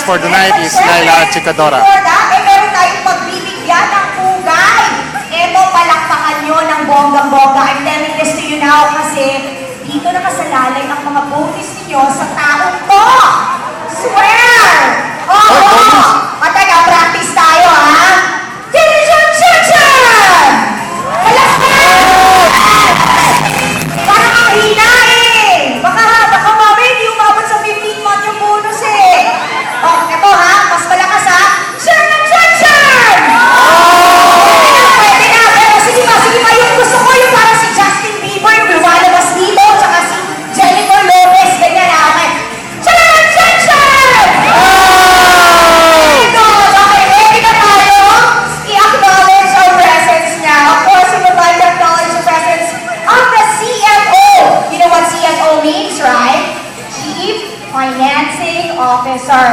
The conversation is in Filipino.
for the night is Laila at Chikadora. Before that, meron tayong pagbibigyan ng pugay. Ito, palakpakan nyo ng bonggang-bongga. I'm telling this to you now kasi dito nakasalalay ang mga bonus ninyo sa taong to. Swear! Oo! Mataga, practice tayo, ha? Chin-chin-chin-chin! Palakpakan! Parang ang hina eh! Baka mami, hindi umabot sa 15 month yung bonus eh. Oh, eto ha, mas malakas ha. Chin-chin-chin! Pwede na, pero sige pa, yung gusto ko yung parang si Justin Bieber, yung lumalabas dito, tsaka si Jennifer Lopez, ganyan ha. Okay. Chin-chin-chin! Okay, ready na tayo? I-acknowledge our presence niya. Of course, we would like to acknowledge the presence of the CFO. You know what CFO means, right? Chief Financing Officer.